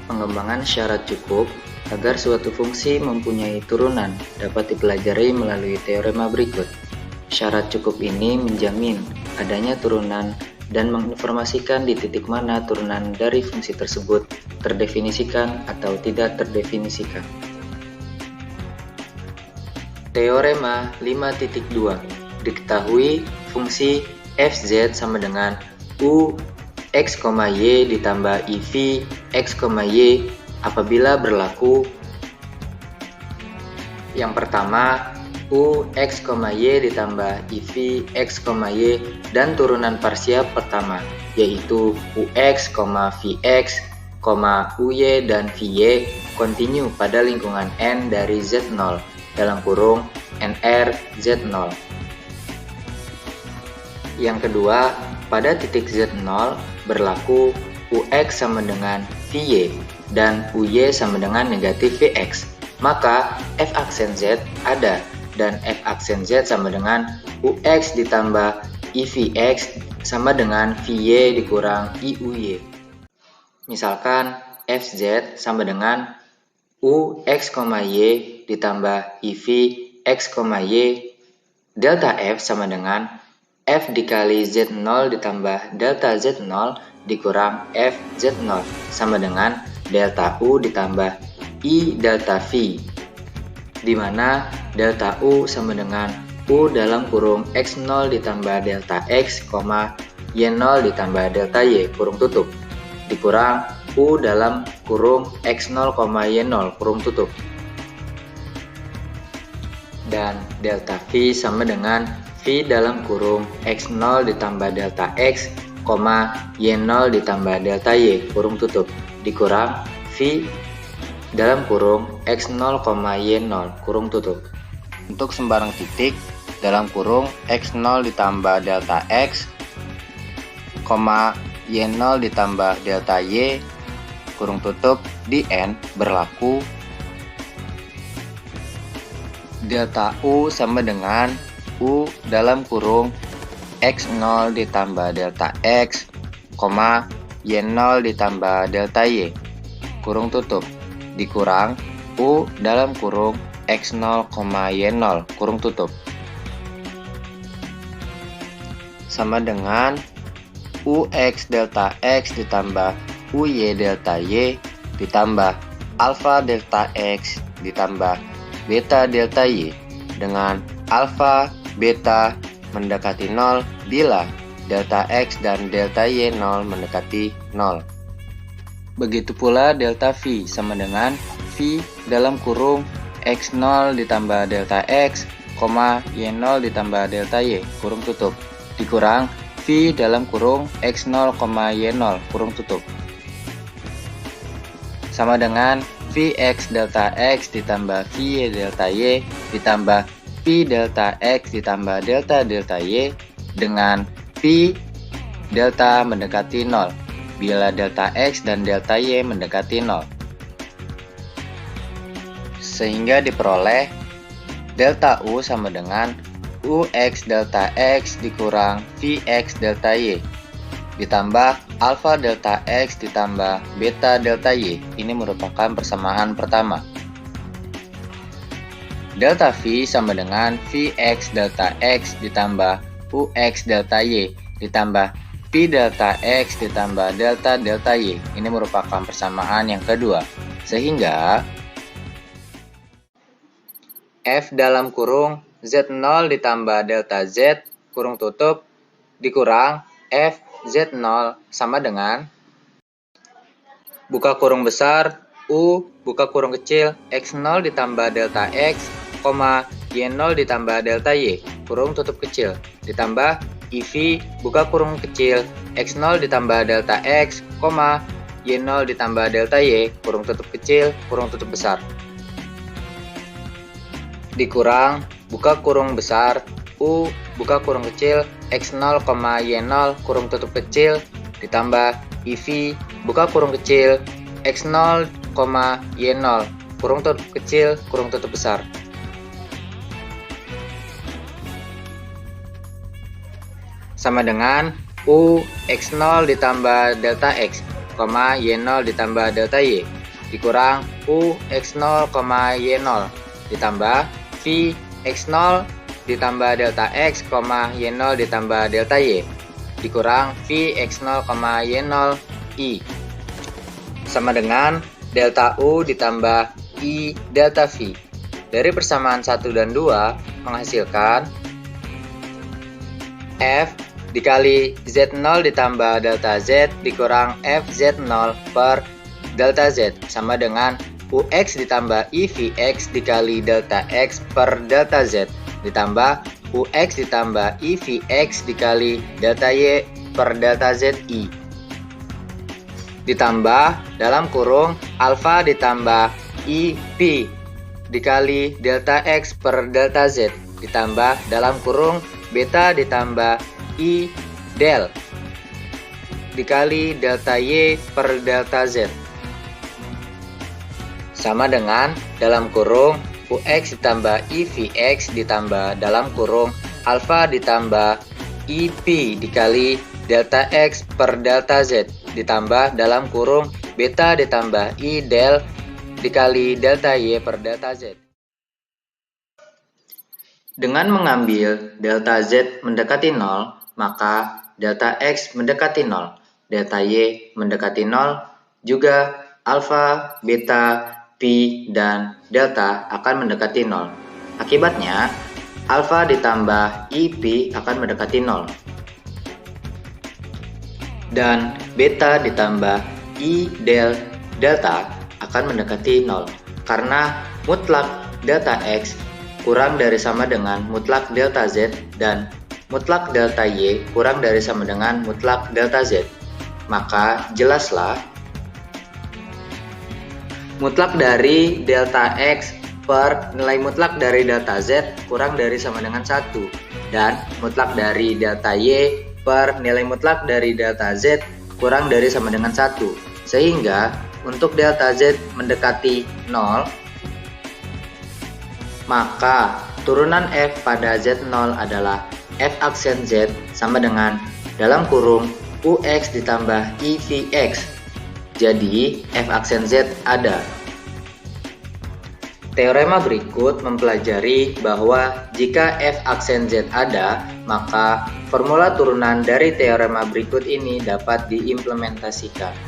Pengembangan syarat cukup agar suatu fungsi mempunyai turunan dapat dipelajari melalui teorema berikut. Syarat cukup ini menjamin adanya turunan dan menginformasikan di titik mana turunan dari fungsi tersebut terdefinisikan atau tidak terdefinisikan. Teorema 5.2. Diketahui fungsi fz sama dengan u x, y ditambah iv x, y apabila berlaku yang pertama u x, y ditambah iv x, y dan turunan parsial pertama yaitu ux, vx, uy dan vy kontinu pada lingkungan n dari z0 dalam kurung nr z0. Yang kedua, pada titik z0 berlaku ux sama dengan vy dan uy sama dengan negatif vx. Maka f aksen z ada dan f aksen z sama dengan ux ditambah ivx sama dengan vy dikurang iuy. Misalkan fz sama dengan ux, y ditambah iv x, y. Delta f sama dengan f dikali z0 ditambah delta z0 dikurang f z0 sama dengan delta u ditambah i delta v, di mana delta u sama dengan u dalam kurung x0 ditambah delta x, y0 ditambah delta y kurung tutup dikurang u dalam kurung x0, y0 kurung tutup, dan delta v sama dengan v dalam kurung x0 ditambah delta x, y0 ditambah delta y kurung tutup dikurang v dalam kurung x0, y0 kurung tutup. Untuk sembarang titik dalam kurung x0 ditambah delta x, y0 ditambah delta y kurung tutup di n berlaku delta u sama dengan u dalam kurung x0 ditambah delta x, y0 ditambah delta y kurung tutup dikurang u dalam kurung x0, y0 kurung tutup sama dengan ux delta x ditambah uy delta y ditambah alpha delta x ditambah beta delta y dengan alpha beta mendekati 0 bila delta x dan delta y 0 mendekati 0. Begitu pula delta v sama dengan v dalam kurung x0 ditambah delta x, y0 ditambah delta y kurung tutup dikurang v dalam kurung x0, y0 kurung tutup sama dengan vx delta x ditambah vy delta y ditambah v delta x ditambah delta delta y dengan v delta mendekati 0 bila delta x dan delta y mendekati 0. Sehingga diperoleh delta u sama dengan ux delta x dikurang vx delta y ditambah alpha delta x ditambah beta delta y. Ini merupakan persamaan pertama. Delta v sama dengan vx delta x ditambah ux delta y ditambah v delta x ditambah delta delta y. Ini merupakan persamaan yang kedua. Sehingga f dalam kurung z0 ditambah delta z kurung tutup dikurang f z0 sama dengan buka kurung besar u buka kurung kecil x0 ditambah delta x, y0 ditambah delta y kurung tutup kecil ditambah iv buka kurung kecil x0 ditambah delta x, y0 ditambah delta y kurung tutup kecil kurung tutup besar dikurang buka kurung besar u buka kurung kecil x0, y0 kurung tutup kecil ditambah iv buka kurung kecil x0, y0 kurung tutup kecil kurung tutup besar. Sama dengan u x0 ditambah delta x, y0 ditambah delta y dikurang U X0, Y0 ditambah V X0 ditambah delta X, Y0 ditambah delta Y dikurang V X0, Y0 I sama dengan delta U ditambah I delta V. Dari persamaan 1 dan 2 menghasilkan F dikali Z0 ditambah delta Z dikurang FZ0 per delta Z sama dengan UX ditambah IVX dikali delta X per delta Z ditambah UX ditambah IVX dikali delta Y per delta ZI ditambah dalam kurung alfa ditambah IP dikali delta X per delta Z ditambah dalam kurung beta ditambah I del dikali delta Y per delta Z sama dengan dalam kurung UX ditambah IVX ditambah dalam kurung alfa ditambah IP dikali delta X per delta Z ditambah dalam kurung beta ditambah I del dikali delta Y per delta Z. Dengan mengambil delta Z mendekati 0, maka delta X mendekati 0, delta Y mendekati 0, juga alfa, beta, pi, dan delta akan mendekati 0. Akibatnya, alfa ditambah IP akan mendekati 0. Dan beta ditambah I del delta akan mendekati 0. Karena mutlak delta X kurang dari sama dengan mutlak delta Z dan mutlak delta Y kurang dari sama dengan mutlak delta Z. Maka jelaslah mutlak dari delta X per nilai mutlak dari delta Z kurang dari sama dengan 1 dan mutlak dari delta Y per nilai mutlak dari delta Z kurang dari sama dengan 1 sehingga untuk delta Z mendekati 0 maka turunan F pada Z0 adalah F aksen Z sama dengan dalam kurung UX ditambah IVX. Jadi F aksen Z ada. Teorema berikut mempelajari bahwa jika F aksen Z ada, maka formula turunan dari teorema berikut ini dapat diimplementasikan.